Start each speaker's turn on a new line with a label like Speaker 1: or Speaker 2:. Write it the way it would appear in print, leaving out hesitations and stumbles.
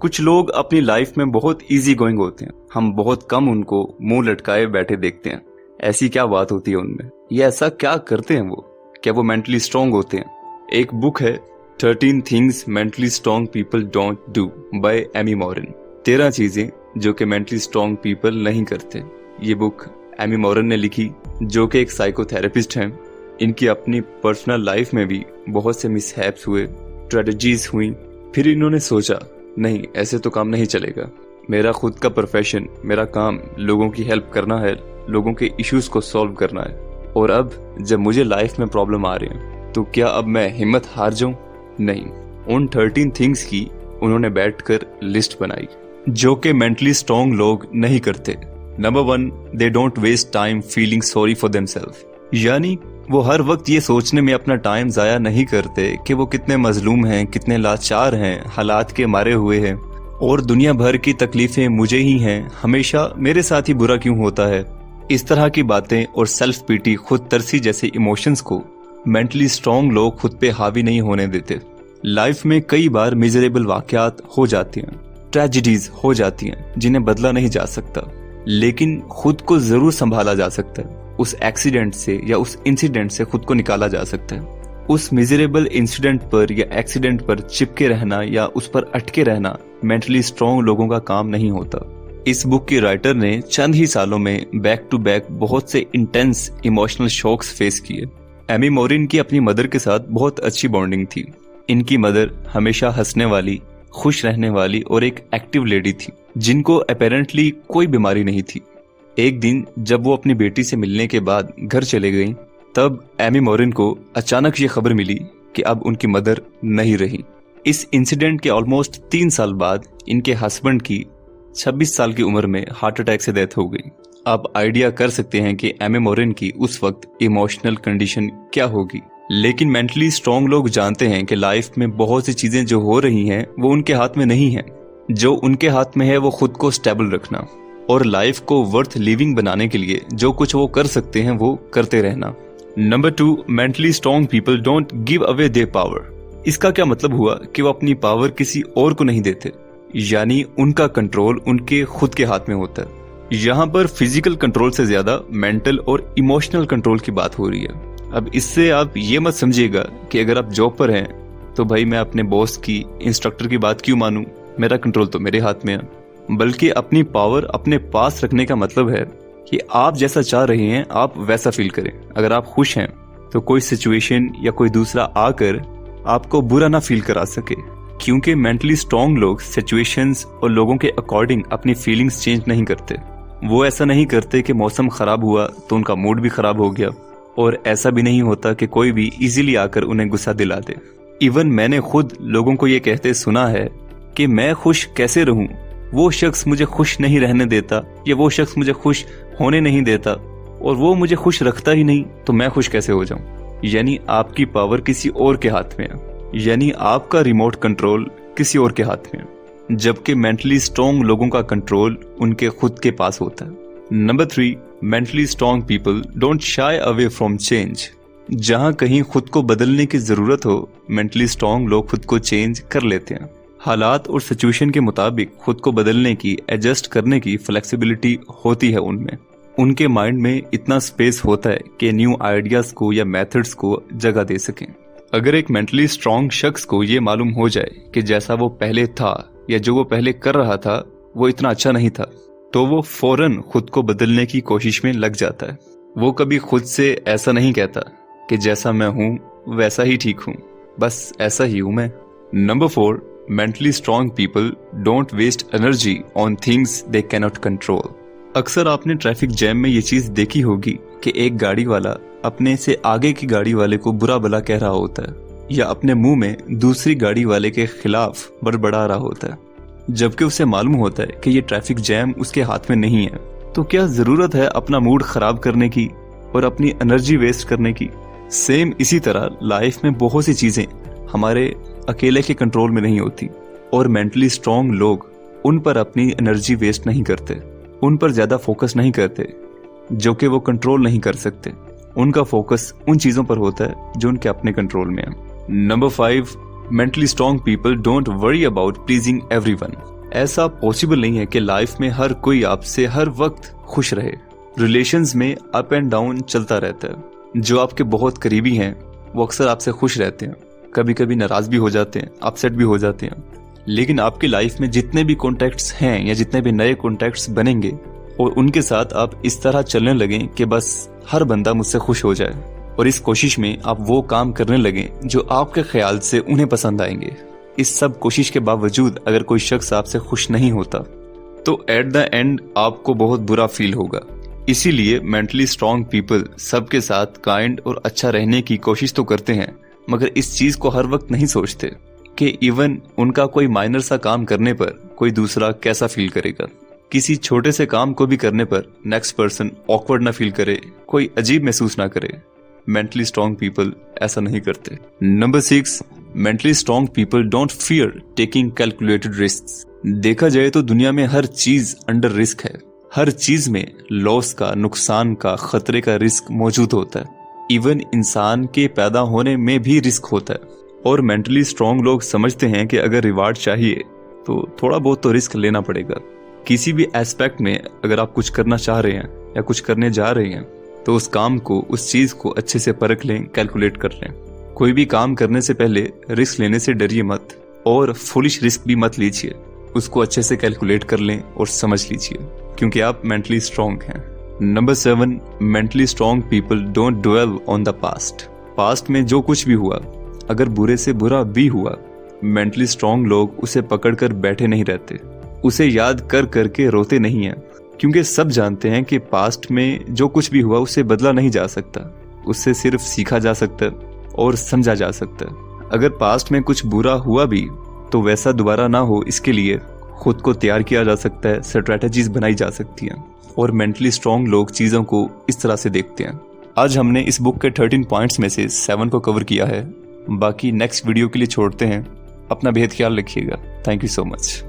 Speaker 1: कुछ लोग अपनी लाइफ में बहुत इजी गोइंग होते हैं, हम बहुत कम उनको मुंह लटकाए बैठे देखते हैं। ऐसी क्या बात होती है उनमें, ये ऐसा क्या करते हैं वो, क्या वो मेंटली स्ट्रांग होते हैं? एक बुक है 13 things mentally strong people don't do by Amy Morin. 13 चीजें जो कि मेंटली स्ट्रांग पीपल नहीं करते। ये बुक एमी मॉरन ने लिखी, जो कि एक साइकोथेरेपिस्ट हैं। इनकी अपनी पर्सनल लाइफ में भी बहुत से मिसहैप्स हुए, ट्रेजेडीज हुई। फिर इन्होंने सोचा नहीं, ऐसे तो काम नहीं चलेगा। मेरा खुद का प्रोफेशन, मेरा काम लोगों की हेल्प करना है, लोगों के इश्यूज को सॉल्व करना है। और अब जब मुझे लाइफ में प्रॉब्लम आ रही है तो क्या अब मैं हिम्मत हार जाऊं? नहीं। उन 13 थिंग्स की उन्होंने बैठकर लिस्ट बनाई जो कि मेंटली स्ट्रांग लोग नहीं करते। Number 1, they don't waste time feeling sorry for themselves. यानी वो हर वक्त ये सोचने में अपना टाइम जाया नहीं करते कि वो कितने मजलूम हैं, कितने लाचार हैं, हालात के मारे हुए हैं और दुनिया भर की तकलीफें मुझे ही हैं, हमेशा मेरे साथ ही बुरा क्यों होता है। इस तरह की बातें और सेल्फ पीटी, खुद तरसी जैसे इमोशंस को मेंटली स्ट्रांग लोग खुद पे हावी नहीं होने देते। लाइफ में कई बार मिजरेबल वाकयात हो जाती हैं, ट्रेजेडीज हो जाती हैं जिन्हें बदला नहीं जा सकता, लेकिन खुद को जरूर संभाला जा सकता है। उस एक्सीडेंट से या उस इंसिडेंट से खुद को निकाला जा सकता है। उस मिजरेबल इंसिडेंट पर या एक्सीडेंट पर चिपके रहना या उस पर अटके रहना मेंटली स्ट्रांग लोगों का काम नहीं होता। इस बुक के राइटर ने चंद ही सालों में बैक टू बैक बहुत से इंटेंस इमोशनल शॉक्स फेस किए। एमी मॉरन की अपनी मदर के साथ बहुत अच्छी बॉन्डिंग थी। इनकी मदर हमेशा हंसने वाली, खुश रहने वाली और एक एक्टिव लेडी थी जिनको अपेरेंटली कोई बीमारी नहीं थी। एक दिन जब वो अपनी बेटी से मिलने के बाद घर चले गईं, तब एमी मॉरन को अचानक ये खबर मिली कि अब उनकी मदर नहीं रही। इस इंसिडेंट के ऑलमोस्ट 3 साल बाद इनके हस्बैंड की 26 साल की उम्र में हार्ट अटैक से डेथ हो गई। आप आइडिया कर सकते हैं कि एमी मॉरन की उस वक्त इमोशनल कंडीशन क्या होगी। लेकिन मेंटली स्ट्रांग लोग जानते हैं कि लाइफ में बहुत सी चीजें जो हो रही हैं वो उनके हाथ में नहीं है। जो उनके हाथ में है वो खुद को स्टेबल रखना और लाइफ को वर्थ लिविंग बनाने के लिए जो कुछ वो कर सकते हैं वो करते रहना। Number 2, mentally strong people don't give away their power. इसका क्या मतलब हुआ कि वो अपनी पावर किसी और को नहीं देते, यानी उनका कंट्रोल उनके खुद के हाथ में होता है। यहाँ पर फिजिकल कंट्रोल से ज्यादा मेंटल और इमोशनल कंट्रोल की बात हो रही है। अब इससे आप ये मत समझिएगा कि अगर आप जॉब पर हैं तो भाई मैं अपने बॉस की, इंस्ट्रक्टर की बात क्यों मानूं, मेरा कंट्रोल तो मेरे हाथ में है। बल्कि अपनी पावर अपने पास रखने का मतलब है कि आप जैसा चाह रहे हैं आप वैसा फील करें। अगर आप खुश हैं तो कोई सिचुएशन या कोई दूसरा आकर आपको बुरा ना फील करा सके, क्योंकि मेंटली स्ट्रांग लोग सिचुएशंस और लोगों के अकॉर्डिंग अपनी फीलिंग्स चेंज नहीं करते। वो ऐसा नहीं करते कि मौसम खराब हुआ तो उनका मूड भी खराब हो गया, और ऐसा भी नहीं होता कि कोई भी इजीली आकर उन्हें गुस्सा दिला दे। इवन मैंने खुद लोगों को ये कहते सुना है कि मैं खुश कैसे रहूं, वो शख्स मुझे खुश नहीं रहने देता या वो शख्स मुझे खुश होने नहीं देता और वो मुझे खुश रखता ही नहीं, तो मैं खुश कैसे हो जाऊं। यानी आपकी पावर किसी और के हाथ में है, यानी आपका रिमोट कंट्रोल किसी और के हाथ में है, जबकि मेंटली स्ट्रांग लोगों का कंट्रोल उनके खुद के पास होता है। Number 3, mentally strong people don't shy away from change. जहां कहीं खुद को बदलने की जरूरत हो, मेंटली स्ट्रांग लोग खुद को चेंज कर लेते हैं। हालात और सिचुएशन के मुताबिक खुद को बदलने की, एडजस्ट करने की फ्लेक्सिबिलिटी होती है उनमें। उनके माइंड में इतना स्पेस होता है कि न्यू आइडियाज को या मेथड्स को जगह दे सकें। अगर एक मेंटली स्ट्रांग शख्स को ये मालूम हो जाए कि जैसा वो पहले था या जो वो पहले कर रहा था वो इतना अच्छा नहीं था, तो वो फौरन खुद को बदलने की कोशिश में लग जाता है। वो कभी खुद से ऐसा नहीं कहता कि जैसा मैं हूं वैसा ही ठीक हूं, बस ऐसा ही हूं मैं। Number 4, mentally strong people don't waste energy on things they cannot control. अक्सर आपने ट्रैफिक जैम में ये चीज देखी होगी कि एक गाड़ी वाला अपने से आगे की गाड़ी वाले को बुरा भला कह रहा होता है या अपने मुंह में दूसरी गाड़ी वाले के खिलाफ बड़बड़ा रहा होता है, जबकि उसे मालूम होता है कि ये ट्रैफिक जैम उसके हाथ में नहीं है। तो क्या जरूरत है अपना मूड खराब करने की और अपनी एनर्जी वेस्ट करने की। सेम इसी तरह लाइफ में बहुत सी चीजें हमारे अकेले के कंट्रोल में नहीं होती और मेंटली स्ट्रांग लोग उन पर अपनी एनर्जी वेस्ट नहीं करते, उन पर ज्यादा फोकस नहीं करते जो कि वो कंट्रोल नहीं कर सकते। उनका फोकस उन चीजों पर होता है जो उनके अपने कंट्रोल में है। Number 5, mentally strong people don't worry about pleasing everyone. ऐसा पॉसिबल नहीं है कि लाइफ में हर कोई आपसे हर वक्त खुश रहे। रिलेशंस में अप एंड डाउन चलता रहता है। जो आपके बहुत करीबी हैं वो अक्सर आपसे खुश रहते हैं, कभी कभी नाराज भी हो जाते हैं, अपसेट भी हो जाते हैं। लेकिन आपकी लाइफ में जितने भी कॉन्टैक्ट्स हैं या जितने भी नए कॉन्टैक्ट्स बनेंगे और उनके साथ आप इस तरह चलने लगें कि बस हर बंदा मुझसे खुश हो जाए, और इस कोशिश में आप वो काम करने लगें जो आपके ख्याल से उन्हें पसंद आएंगे। इस सब कोशिश के बावजूद अगर कोई शख्स आपसे खुश नहीं होता तो एट द एंड आपको बहुत बुरा फील होगा। इसीलिए मेंटली स्ट्रांग पीपल सबके साथ काइंड और अच्छा रहने की कोशिश तो करते हैं, मगर इस चीज को हर वक्त नहीं सोचते कि इवन उनका कोई माइनर सा काम करने पर कोई दूसरा कैसा फील करेगा। किसी छोटे से काम को भी करने पर नेक्स्ट पर्सन ऑकवर्ड ना फील करे, कोई अजीब महसूस ना करे। मेंटली स्ट्रांग पीपल ऐसा नहीं करते। Number 6, mentally strong people don't fear taking calculated risks. देखा जाए तो दुनिया में हर चीज अंडर रिस्क है। हर चीज में लॉस का, नुकसान का, खतरे का रिस्क मौजूद होता है। इवन इंसान के पैदा होने में भी रिस्क होता है। और मेंटली स्ट्रांग लोग समझते हैं कि अगर रिवार्ड चाहिए तो थोड़ा बहुत तो रिस्क लेना पड़ेगा। किसी भी एस्पेक्ट में अगर आप कुछ करना चाह रहे हैं या कुछ करने जा रहे हैं तो उस काम को, उस चीज को अच्छे से परख लें, कैलकुलेट कर लें। कोई भी काम करने से पहले रिस्क लेने से डरिए मत, और फुलिश रिस्क भी मत लीजिए। उसको अच्छे से कैलकुलेट कर लें और समझ लीजिए, क्योंकि आप मेंटली स्ट्रांग हैं। Number 7, mentally strong people don't dwell on the past. Past में जो कुछ भी हुआ, अगर बुरे से बुरा भी हुआ, मेंटली स्ट्रांग लोग उसे पकड़कर बैठे नहीं रहते, उसे याद कर करके रोते नहीं हैं, क्योंकि सब जानते हैं कि पास्ट में जो कुछ भी हुआ उसे बदला नहीं जा सकता, उससे सिर्फ सीखा जा सकता और समझा जा सकता। अगर पास्ट में कुछ बुरा हुआ भी तो वैसा दोबारा ना हो, इसके लिए खुद को तैयार किया जा सकता है, स्ट्रेटजीज बनाई जा सकती हैं, और मेंटली स्ट्रांग लोग चीज़ों को इस तरह से देखते हैं। आज हमने इस बुक के 13 पॉइंट्स में से 7 को कवर किया है। बाकी नेक्स्ट वीडियो के लिए छोड़ते हैं। अपना बेहद ख्याल रखिएगा। Thank you so much.